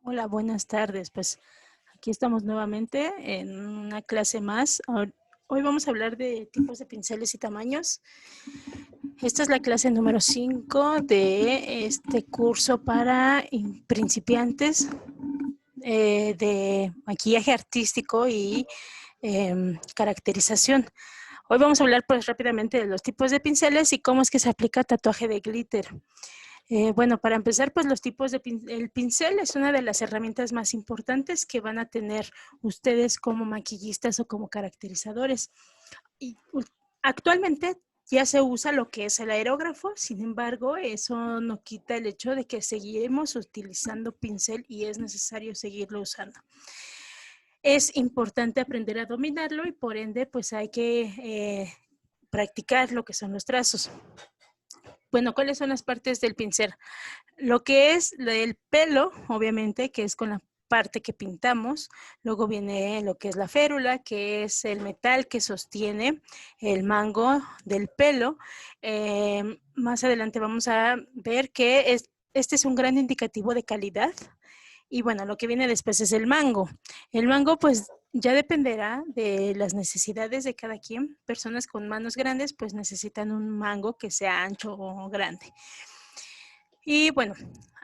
Hola, buenas tardes. Pues aquí estamos nuevamente en una clase más. Hoy vamos a hablar de tipos de pinceles y tamaños. Esta es la clase número 5 de este curso para principiantes de maquillaje artístico y caracterización. Hoy vamos a hablar pues rápidamente de los tipos de pinceles y cómo es que se aplica tatuaje de glitter. Bueno, para empezar, pues los tipos de el pincel es una de las herramientas más importantes que van a tener ustedes como maquillistas o como caracterizadores. Y actualmente ya se usa lo que es el aerógrafo, sin embargo, eso no quita el hecho de que seguiremos utilizando pincel y es necesario seguirlo usando. Es importante aprender a dominarlo y por ende, pues hay que practicar lo que son los trazos. Bueno, ¿cuáles son las partes del pincel? Lo que es el pelo, obviamente, que es con la parte que pintamos. Luego viene lo que es la férula, que es el metal que sostiene el mango del pelo. Más adelante vamos a ver que este es un gran indicativo de calidad. Y bueno, lo que viene después es el mango. El mango, pues, ya dependerá de las necesidades de cada quien. Personas con manos grandes, pues, necesitan un mango que sea ancho o grande. Y bueno,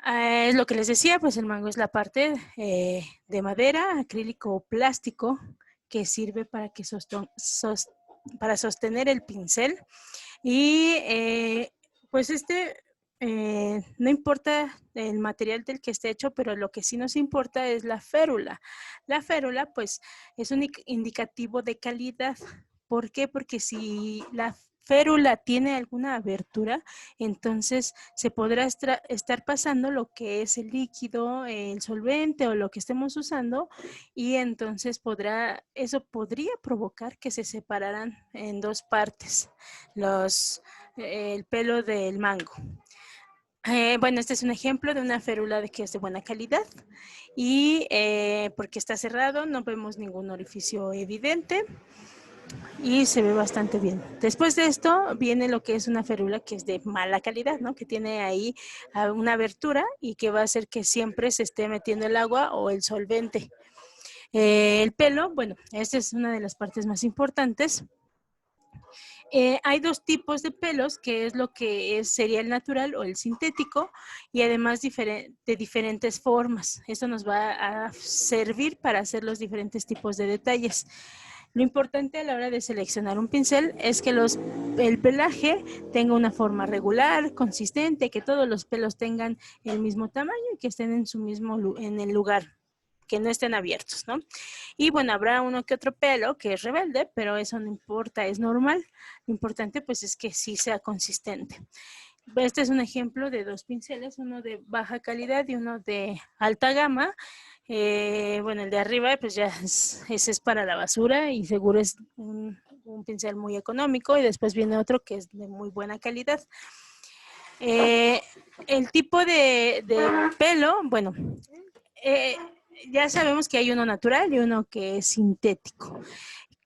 es lo que les decía, pues el mango es la parte de madera, acrílico o plástico que sirve para, para sostener el pincel. Y pues no importa el material del que esté hecho, pero lo que sí nos importa es la férula. La férula, pues, es un indicativo de calidad. ¿Por qué? Porque si la férula tiene alguna abertura, entonces se podrá estar pasando lo que es el líquido, el solvente o lo que estemos usando, y entonces eso podría provocar que se separaran en dos partes el pelo del mango. Bueno, este es un ejemplo de una férula que es de buena calidad y porque está cerrado, no vemos ningún orificio evidente y se ve bastante bien. Después de esto viene lo que es una férula que es de mala calidad, ¿no? Que tiene ahí una abertura y que va a hacer que siempre se esté metiendo el agua o el solvente. El pelo, bueno, esta es una de las partes más importantes. Hay dos tipos de pelos, que es lo que sería el natural o el sintético, y además de diferentes formas. Esto nos va a servir para hacer los diferentes tipos de detalles. Lo importante a la hora de seleccionar un pincel es que el pelaje tenga una forma regular, consistente, que todos los pelos tengan el mismo tamaño y que estén en el lugar, que no estén abiertos, ¿no? Y bueno, habrá uno que otro pelo que es rebelde, pero eso no importa, es normal. Lo importante pues es que sí sea consistente. Este es un ejemplo de dos pinceles, uno de baja calidad y uno de alta gama. Bueno, el de arriba pues ya ese es para la basura y seguro es un pincel muy económico, y después viene otro que es de muy buena calidad. El tipo de pelo, bueno, ya sabemos que hay uno natural y uno que es sintético.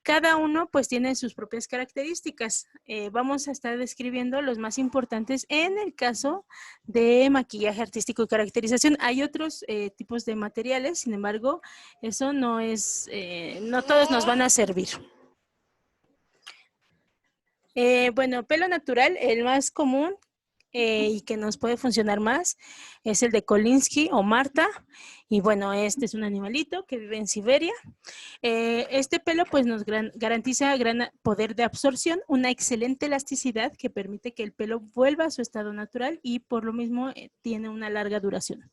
Cada uno pues tiene sus propias características. Vamos a estar describiendo los más importantes en el caso de maquillaje artístico y caracterización. Hay otros tipos de materiales, sin embargo, eso no todos nos van a servir. Bueno, pelo natural, el más común y que nos puede funcionar más es el de Kolinsky o Marta. Y bueno, este es un animalito que vive en Siberia. Este pelo pues nos garantiza gran poder de absorción, una excelente elasticidad que permite que el pelo vuelva a su estado natural y por lo mismo tiene una larga duración.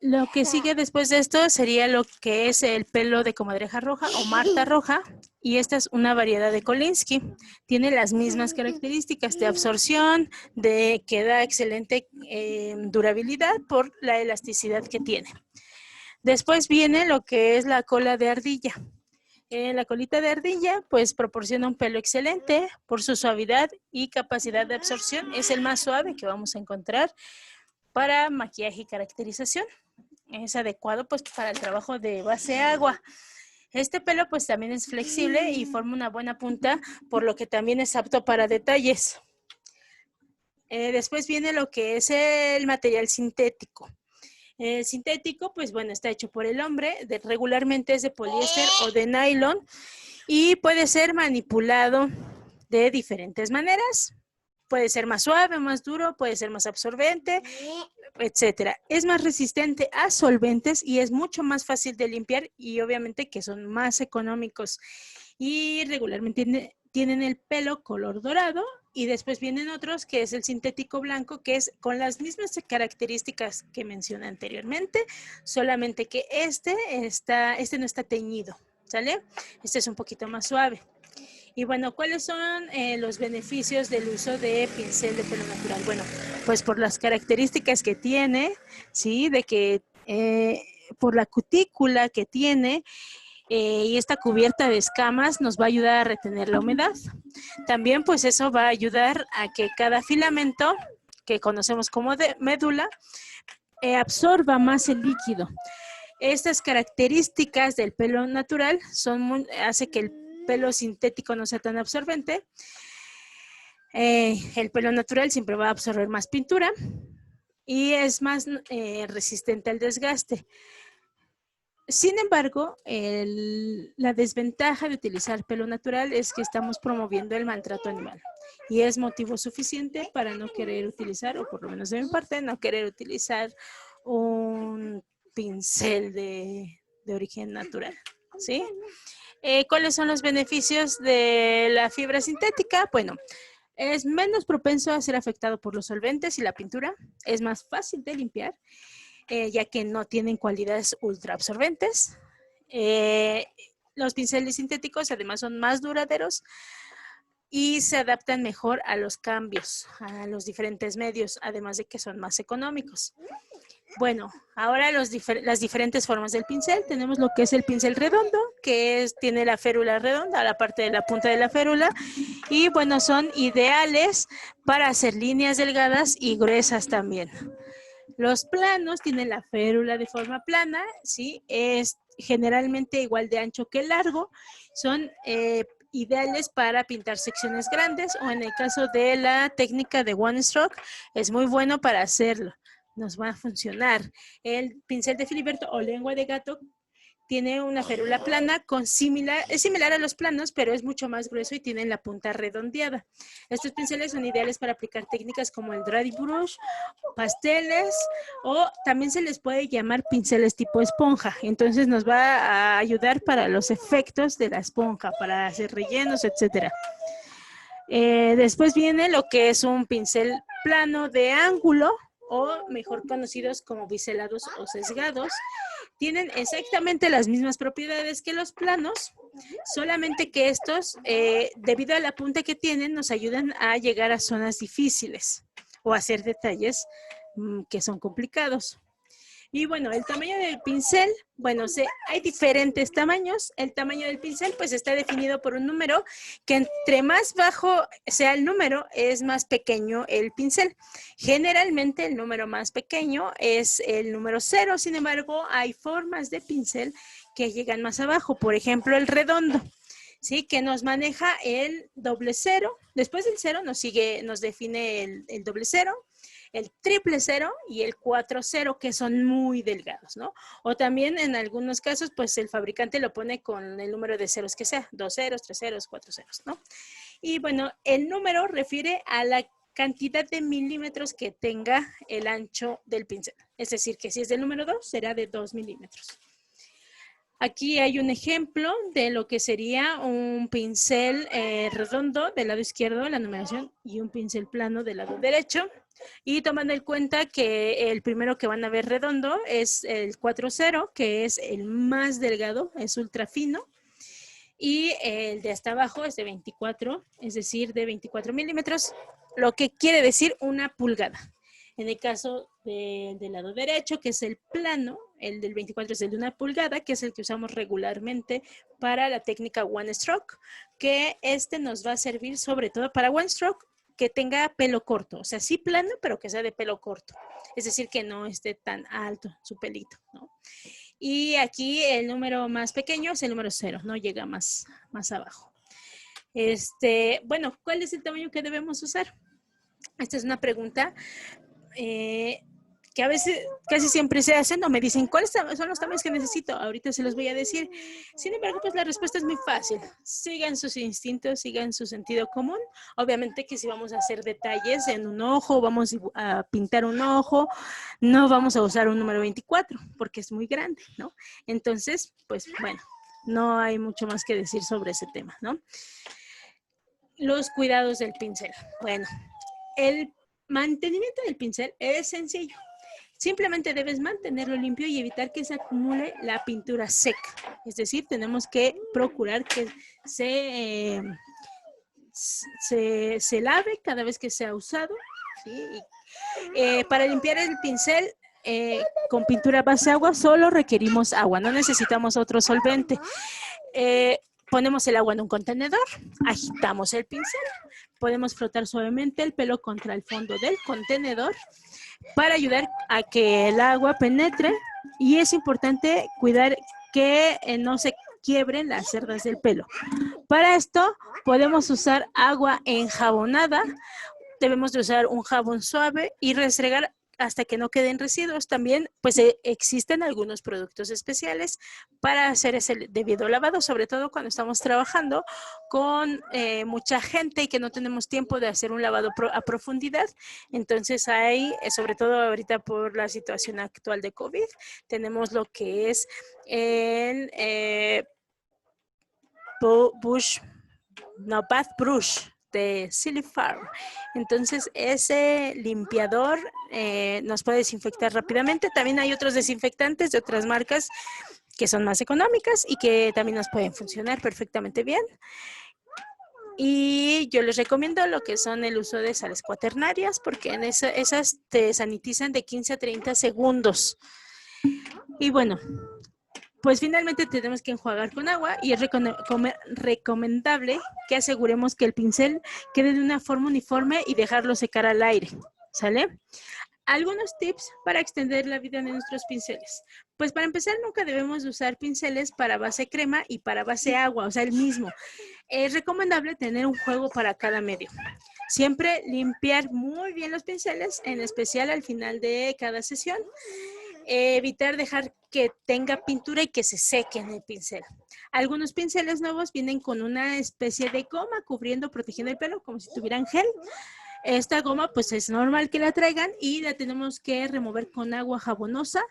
Lo que sigue después de esto sería lo que es el pelo de comadreja roja o Marta roja, y esta es una variedad de Kolinsky. Tiene las mismas características de absorción, de que da excelente durabilidad por la elasticidad que tiene. Después viene lo que es la cola de ardilla. La colita de ardilla pues proporciona un pelo excelente por su suavidad y capacidad de absorción. Es el más suave que vamos a encontrar para maquillaje y caracterización. Es adecuado pues para el trabajo de base agua. Este pelo pues también es flexible y forma una buena punta, por lo que también es apto para detalles. Después viene lo que es el material sintético. El sintético, pues bueno, está hecho por el hombre, regularmente es de poliéster o de nylon y puede ser manipulado de diferentes maneras. Puede ser más suave, más duro, puede ser más absorbente, etcétera. Es más resistente a solventes y es mucho más fácil de limpiar y obviamente que son más económicos. Y regularmente tienen el pelo color dorado y después vienen otros que es el sintético blanco, que es con las mismas características que mencioné anteriormente, solamente que este no está teñido, ¿sale? Este es un poquito más suave. Y bueno, ¿cuáles son los beneficios del uso de pincel de pelo natural? Bueno, pues por las características que tiene, ¿sí? De que por la cutícula que tiene y esta cubierta de escamas nos va a ayudar a retener la humedad. También pues eso va a ayudar a que cada filamento, que conocemos como de médula, absorba más el líquido. Estas características del pelo natural hace que el pelo sintético no sea tan absorbente. El pelo natural siempre va a absorber más pintura y es más resistente al desgaste. Sin embargo, la desventaja de utilizar pelo natural es que estamos promoviendo el maltrato animal y es motivo suficiente para no querer utilizar, o por lo menos de mi parte, no querer utilizar un pincel de origen natural, ¿sí? ¿Cuáles son los beneficios de la fibra sintética? Bueno, es menos propenso a ser afectado por los solventes y la pintura, es más fácil de limpiar, ya que no tienen cualidades ultra absorbentes. Los pinceles sintéticos además son más duraderos y se adaptan mejor a los cambios, a los diferentes medios, además de que son más económicos. Bueno, ahora las diferentes formas del pincel. Tenemos lo que es el pincel redondo, que tiene la férula redonda, la parte de la punta de la férula. Y bueno, son ideales para hacer líneas delgadas y gruesas también. Los planos tienen la férula de forma plana, ¿sí? Es generalmente igual de ancho que largo. Son ideales para pintar secciones grandes o en el caso de la técnica de One Stroke, es muy bueno para hacerlo. Nos va a funcionar. El pincel de Filiberto o lengua de gato tiene una férula plana es similar a los planos, pero es mucho más grueso y tiene la punta redondeada. Estos pinceles son ideales para aplicar técnicas como el dry brush, pasteles o también se les puede llamar pinceles tipo esponja. Entonces nos va a ayudar para los efectos de la esponja, para hacer rellenos, etcétera. Después viene lo que es un pincel plano de ángulo o mejor conocidos como biselados o sesgados. Tienen exactamente las mismas propiedades que los planos, solamente que estos, debido a la punta que tienen, nos ayudan a llegar a zonas difíciles o a hacer detalles que son complicados. Y bueno, el tamaño del pincel, bueno, hay diferentes tamaños. El tamaño del pincel pues está definido por un número que entre más bajo sea el número, es más pequeño el pincel. Generalmente el número más pequeño es el número 0, sin embargo, hay formas de pincel que llegan más abajo. Por ejemplo, el redondo, ¿sí? Que nos maneja el doble 0. Después del 0 nos define el doble 0. El triple 0 y el 4-0, que son muy delgados, ¿no? O también en algunos casos, pues el fabricante lo pone con el número de ceros que sea, 2 ceros, 3 ceros, 4 ceros, ¿no? Y bueno, el número refiere a la cantidad de milímetros que tenga el ancho del pincel. Es decir, que si es del número 2, será de 2 milímetros. Aquí hay un ejemplo de lo que sería un pincel redondo del lado izquierdo, la numeración, y un pincel plano del lado derecho. Y tomando en cuenta que el primero que van a ver redondo es el 4-0, que es el más delgado, es ultra fino. Y el de hasta abajo es de 24, es decir, de 24 milímetros, lo que quiere decir una pulgada. En el caso del lado derecho, que es el plano, el del 24 es el de 1 pulgada, que es el que usamos regularmente para la técnica One Stroke, que nos va a servir sobre todo para One Stroke que tenga pelo corto, o sea, sí plano, pero que sea de pelo corto. Es decir, que no esté tan alto su pelito, ¿no? Y aquí el número más pequeño es el número 0, no llega más abajo. Bueno, ¿cuál es el tamaño que debemos usar? Esta es una pregunta que a veces, casi siempre se hacen o me dicen, ¿cuáles son los tamaños que necesito? Ahorita se los voy a decir. Sin embargo, pues la respuesta es muy fácil. Sigan sus instintos, sigan su sentido común. Obviamente que si vamos a hacer detalles en un ojo, vamos a pintar un ojo, no vamos a usar un número 24 porque es muy grande, ¿no? Entonces, pues bueno, no hay mucho más que decir sobre ese tema, ¿no? Los cuidados del pincel. Bueno, el mantenimiento del pincel es sencillo. Simplemente debes mantenerlo limpio y evitar que se acumule la pintura seca. Es decir, tenemos que procurar que se lave cada vez que sea usado. ¿Sí? Para limpiar el pincel con pintura base agua solo requerimos agua, no necesitamos otro solvente. Ponemos el agua en un contenedor, agitamos el pincel, podemos frotar suavemente el pelo contra el fondo del contenedor para ayudar a que el agua penetre, y es importante cuidar que no se quiebren las cerdas del pelo. Para esto podemos usar agua enjabonada, debemos de usar un jabón suave y restregar hasta que no queden residuos. También pues existen algunos productos especiales para hacer ese debido lavado, sobre todo cuando estamos trabajando con mucha gente y que no tenemos tiempo de hacer un lavado a profundidad. Entonces hay, sobre todo ahorita por la situación actual de COVID, tenemos lo que es el Bath Brush de Silly Farm. Entonces ese limpiador nos puede desinfectar rápidamente. También hay otros desinfectantes de otras marcas que son más económicas y que también nos pueden funcionar perfectamente bien. Y yo les recomiendo lo que son el uso de sales cuaternarias, porque en esas te sanitizan de 15 a 30 segundos. Y bueno, pues finalmente tenemos que enjuagar con agua y es recomendable que aseguremos que el pincel quede de una forma uniforme y dejarlo secar al aire, ¿sale? Algunos tips para extender la vida de nuestros pinceles. Pues para empezar, nunca debemos usar pinceles para base crema y para base agua, o sea, el mismo. Es recomendable tener un juego para cada medio. Siempre limpiar muy bien los pinceles, en especial al final de cada sesión. Evitar dejar que tenga pintura y que se seque en el pincel. Algunos pinceles nuevos vienen con una especie de goma cubriendo, protegiendo el pelo, como si tuvieran gel. Esta goma pues es normal que la traigan y la tenemos que remover con agua jabonosa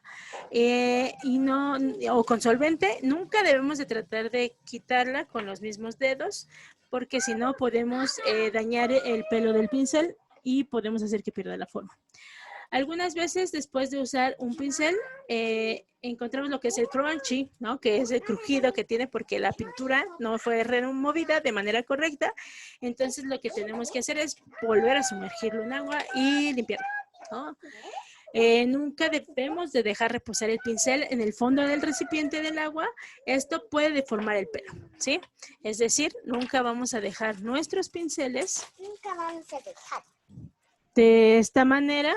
o con solvente. Nunca debemos de tratar de quitarla con los mismos dedos, porque si no podemos dañar el pelo del pincel y podemos hacer que pierda la forma. Algunas veces después de usar un pincel encontramos lo que es el crunchy, ¿no? Que es el crujido que tiene porque la pintura no fue removida de manera correcta. Entonces lo que tenemos que hacer es volver a sumergirlo en agua y limpiarlo, ¿no? Nunca debemos de dejar reposar el pincel en el fondo del recipiente del agua. Esto puede deformar el pelo, ¿sí? Es decir, nunca vamos a dejar nuestros pinceles de esta manera,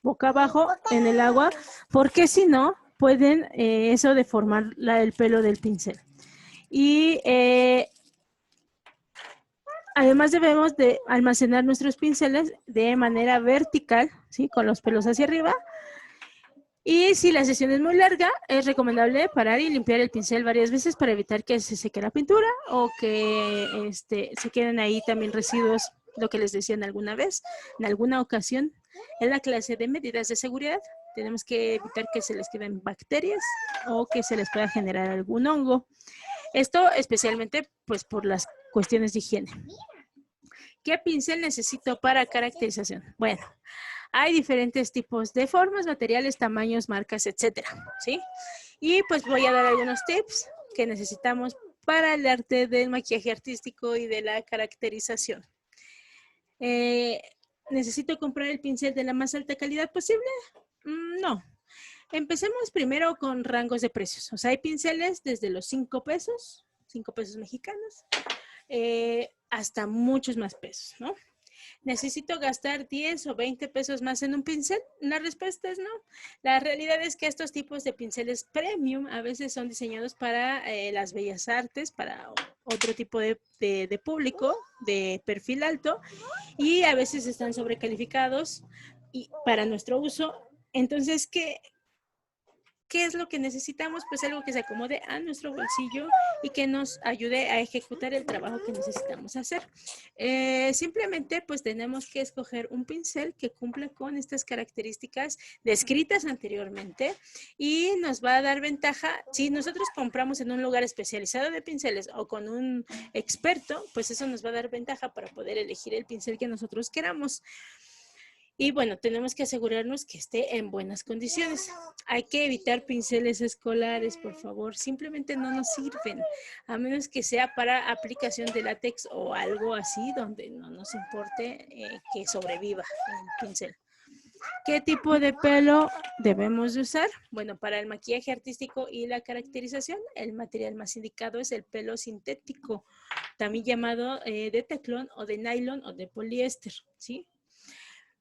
boca abajo en el agua, porque si no, pueden eso deformar el pelo del pincel. Y además debemos de almacenar nuestros pinceles de manera vertical, ¿sí? Con los pelos hacia arriba. Y si la sesión es muy larga, es recomendable parar y limpiar el pincel varias veces para evitar que se seque la pintura o que se queden ahí también residuos, lo que les decía alguna vez, en alguna ocasión. En la clase de medidas de seguridad tenemos que evitar que se les queden bacterias o que se les pueda generar algún hongo. Esto especialmente pues por las cuestiones de higiene. ¿Qué pincel necesito para caracterización? Bueno, hay diferentes tipos de formas, materiales, tamaños, marcas, etcétera, ¿sí? Y pues voy a dar algunos tips que necesitamos para el arte del maquillaje artístico y de la caracterización. ¿Necesito comprar el pincel de la más alta calidad posible? No. Empecemos primero con rangos de precios. O sea, hay pinceles desde los 5 pesos mexicanos, hasta muchos más pesos, ¿no? ¿Necesito gastar 10 o 20 pesos más en un pincel? La respuesta es no. La realidad es que estos tipos de pinceles premium a veces son diseñados para las bellas artes, para otro tipo de público, de perfil alto, y a veces están sobrecalificados y para nuestro uso. Entonces, ¿qué es lo que necesitamos? Pues algo que se acomode a nuestro bolsillo y que nos ayude a ejecutar el trabajo que necesitamos hacer. Simplemente pues tenemos que escoger un pincel que cumpla con estas características descritas anteriormente y nos va a dar ventaja. Si nosotros compramos en un lugar especializado de pinceles o con un experto, pues eso nos va a dar ventaja para poder elegir el pincel que nosotros queramos. Y bueno, tenemos que asegurarnos que esté en buenas condiciones. Hay que evitar pinceles escolares, por favor. Simplemente no nos sirven, a menos que sea para aplicación de látex o algo así, donde no nos importe que sobreviva el pincel. ¿Qué tipo de pelo debemos de usar? Bueno, para el maquillaje artístico y la caracterización, el material más indicado es el pelo sintético, también llamado de teflón o de nylon o de poliéster, ¿sí?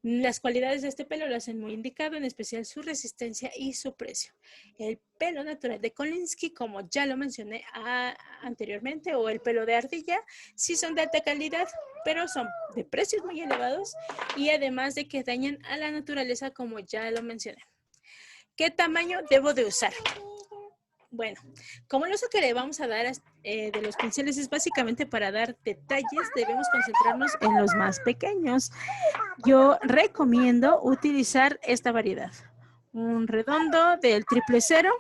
Las cualidades de este pelo lo hacen muy indicado, en especial su resistencia y su precio. El pelo natural de Kolinsky, como ya lo mencioné anteriormente, o el pelo de ardilla, sí son de alta calidad, pero son de precios muy elevados y además de que dañan a la naturaleza, como ya lo mencioné. ¿Qué tamaño debo de usar? Bueno, como el uso que le vamos a dar de los pinceles es básicamente para dar detalles, debemos concentrarnos en los más pequeños. Yo recomiendo utilizar esta variedad. Un redondo del 000,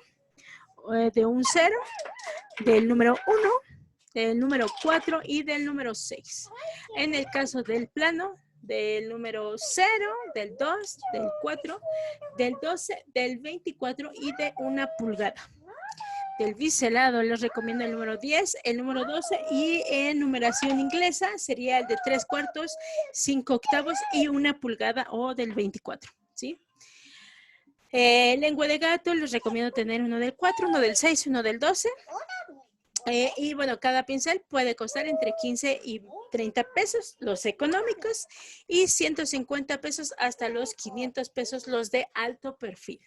de un 0, del número 1, del número 4 y del número 6. En el caso del plano, del número 0, del 2, del 4, del 12, del 24 y de 1 pulgada. Del biselado les recomiendo el número 10, el número 12 y en numeración inglesa sería el de 3/4, 5/8 y 1 pulgada o del 24, ¿sí? Lengua de gato les recomiendo tener uno del 4, uno del 6, uno del 12. Y bueno, cada pincel puede costar entre 15 y 30 pesos, los económicos, y 150 pesos hasta los 500 pesos, los de alto perfil.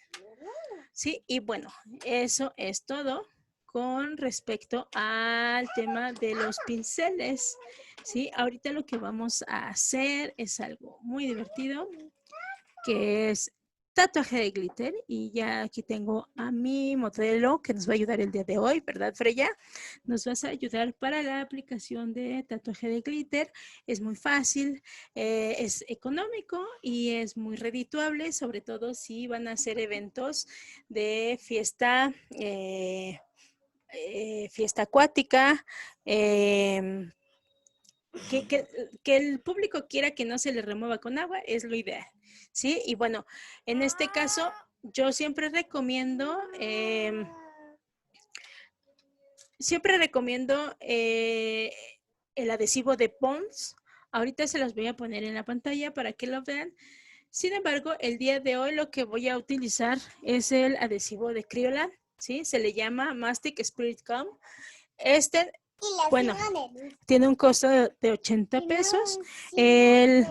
Sí, y bueno, eso es todo con respecto al tema de los pinceles. Sí, ahorita lo que vamos a hacer es algo muy divertido, que es tatuaje de glitter, y ya aquí tengo a mi modelo que nos va a ayudar el día de hoy, ¿verdad, Freya? Nos vas a ayudar para la aplicación de tatuaje de glitter. Es muy fácil, es económico y es muy redituable, sobre todo si van a hacer eventos de fiesta, fiesta acuática, que el público quiera que no se le remueva con agua, es lo ideal, ¿sí? Y bueno, en este caso, yo siempre recomiendo el adhesivo de Pond's. Ahorita se los voy a poner en la pantalla para que lo vean. Sin embargo, el día de hoy lo que voy a utilizar es el adhesivo de Kryolan, ¿sí? Se le llama Mastic Spirit Gum. Bueno, tiene un costo de 80 pesos. El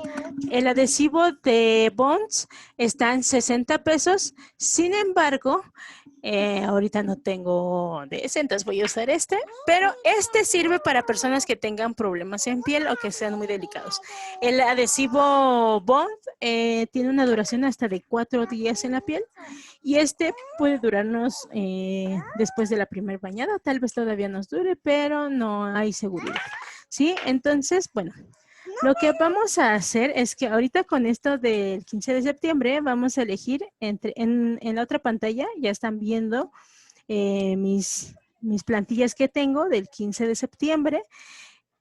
adhesivo de Bonds está en 60 pesos. Sin embargo, ahorita no tengo de ese, entonces voy a usar este. Pero este sirve para personas que tengan problemas en piel o que sean muy delicados. El adhesivo Bond tiene una duración hasta de 4 días en la piel. Y este puede durarnos después de la primera bañada. Tal vez todavía nos dure, pero no hay seguridad. ¿Sí? Entonces, bueno, lo que vamos a hacer es que ahorita con esto del 15 de septiembre vamos a elegir en la otra pantalla, ya están viendo mis plantillas que tengo del 15 de septiembre.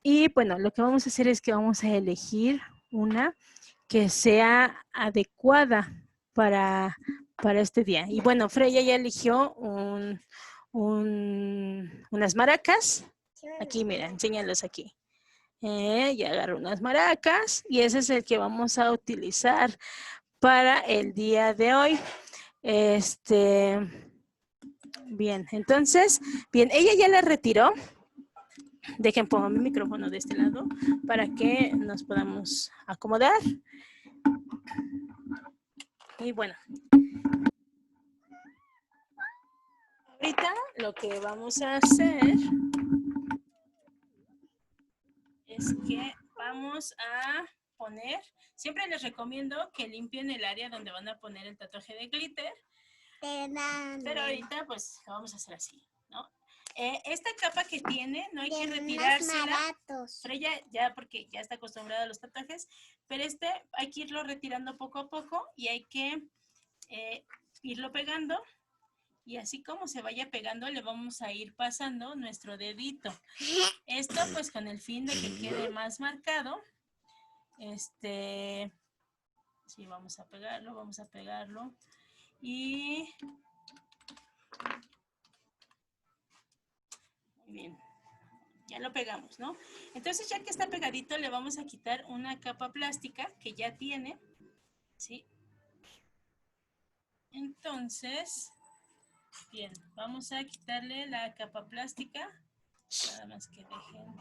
Y bueno, lo que vamos a hacer es que vamos a elegir una que sea adecuada para este día. Y bueno, Freya ya eligió unas maracas. Aquí, mira, enséñalos aquí. Ya agarro unas maracas y ese es el que vamos a utilizar para el día de hoy. Bien, entonces, bien, ella ya la retiró. Dejen, pongo mi micrófono de este lado para que nos podamos acomodar. Y bueno, ahorita lo que vamos a hacer es que vamos a poner, siempre les recomiendo que limpien el área donde van a poner el tatuaje de glitter, pero ahorita pues lo vamos a hacer así, ¿no? Esta capa que tiene no hay que retirársela, pero ella ya porque ya está acostumbrada a los tatuajes, pero hay que irlo retirando poco a poco y hay que irlo pegando. Y así como se vaya pegando, le vamos a ir pasando nuestro dedito. Esto pues con el fin de que quede más marcado. Sí, vamos a pegarlo. Y muy bien, ya lo pegamos, ¿no? Entonces ya que está pegadito, le vamos a quitar una capa plástica que ya tiene, ¿sí? Entonces, bien, vamos a quitarle la capa plástica. Nada más que dejen.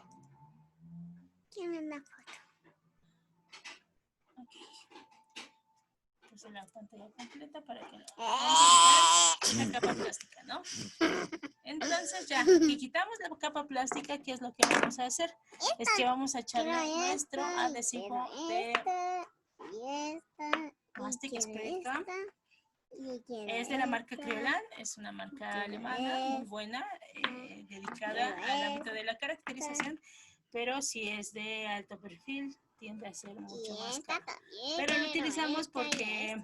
Quiero una foto. Ok. Puse la pantalla completa para que lo vean. La capa plástica, ¿no? Entonces ya, que quitamos la capa plástica, ¿qué es lo que vamos a hacer? Es que vamos a echarle nuestro adhesivo de Mastic Spirit Gum. Es de la marca Kryolan, es una marca alemana muy buena, dedicada al ámbito de la caracterización, pero si es de alto perfil, tiende a ser mucho más caro. Pero lo utilizamos porque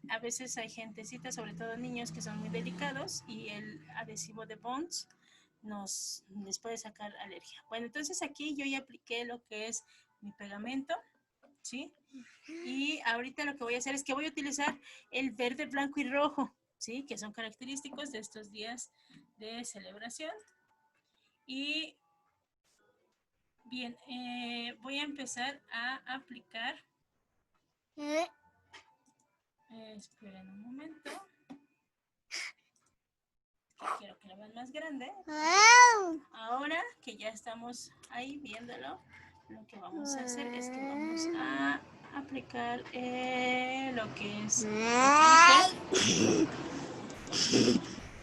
a veces hay gentecita, sobre todo niños, que son muy delicados y el adhesivo de Bonds les puede sacar alergia. Bueno, entonces aquí yo ya apliqué lo que es mi pegamento, ¿sí? Y ahorita lo que voy a hacer es que voy a utilizar el verde, blanco y rojo, ¿sí? Que son característicos de estos días de celebración. Y bien, voy a empezar a aplicar. Esperen un momento. Quiero que lo vean más grande. Ahora que ya estamos ahí viéndolo, lo que vamos a hacer es que vamos a aplicar lo que es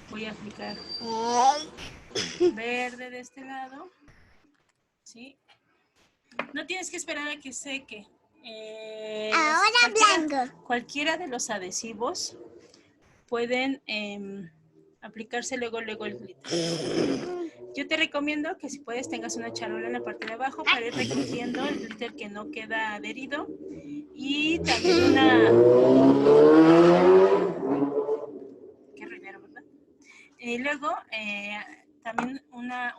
voy a aplicar verde de este lado, ¿sí? No tienes que esperar a que seque. Ahora blanco. Cualquiera de los adhesivos pueden aplicarse luego el glitter. Yo te recomiendo que si puedes tengas una charola en la parte de abajo para ir recogiendo el glitter que no queda adherido y también qué ruidero, ¿verdad? Y luego también una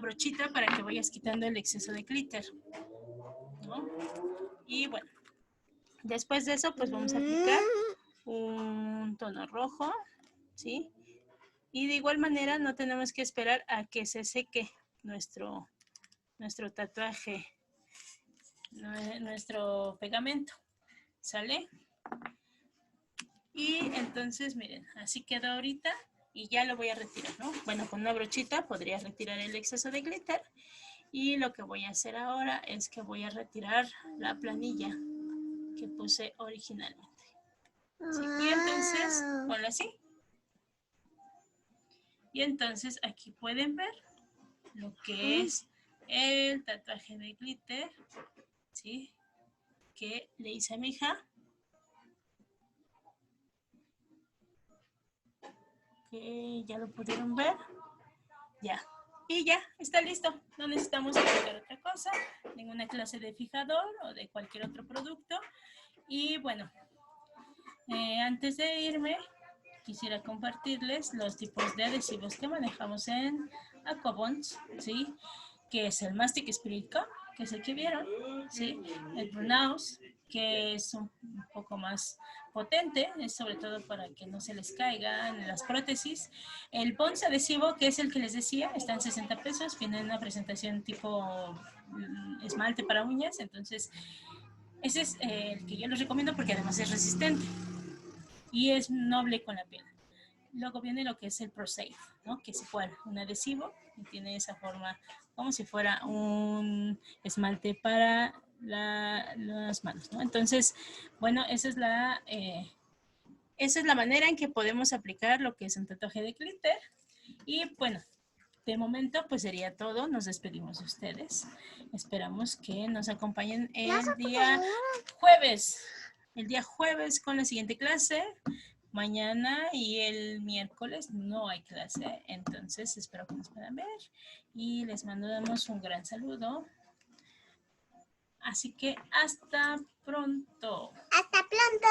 brochita para que vayas quitando el exceso de glitter, ¿no? Y bueno, después de eso pues vamos a aplicar un tono rojo, ¿sí? Y de igual manera no tenemos que esperar a que se seque nuestro tatuaje, nuestro pegamento, ¿sale? Y entonces miren, así quedó ahorita y ya lo voy a retirar, ¿no? Bueno, con una brochita podría retirar el exceso de glitter y lo que voy a hacer ahora es que voy a retirar la planilla que puse originalmente. ¿Sí? Y entonces, ponlo así. Y entonces aquí pueden ver lo que es el tatuaje de glitter, ¿sí? Que le hice a mi hija. Que ya lo pudieron ver. Ya. Y ya, está listo. No necesitamos aplicar otra cosa, ninguna clase de fijador o de cualquier otro producto. Y bueno, antes de irme, quisiera compartirles los tipos de adhesivos que manejamos en Aquabonds, ¿sí? Que es el Mastic Spirit Gum, que es el que vieron, ¿sí? El Pronouns, que es un poco más potente, es sobre todo para que no se les caigan las prótesis. El Bonds adhesivo, que es el que les decía, está en 60 pesos, viene en una presentación tipo esmalte para uñas, entonces ese es el que yo les recomiendo porque además es resistente y es noble con la piel. luego viene lo que es el ProSafe, ¿no? Que es igual un adhesivo y tiene esa forma como si fuera un esmalte para las manos, ¿no? Entonces, bueno, esa es la manera en que podemos aplicar lo que es un tatuaje de glitter. Y bueno, de momento pues sería todo. Nos despedimos de ustedes. Esperamos que nos acompañen el día jueves. El día jueves con la siguiente clase. Mañana y el miércoles no hay clase, entonces espero que nos puedan ver y les mandamos un gran saludo. Así que hasta pronto. Hasta pronto.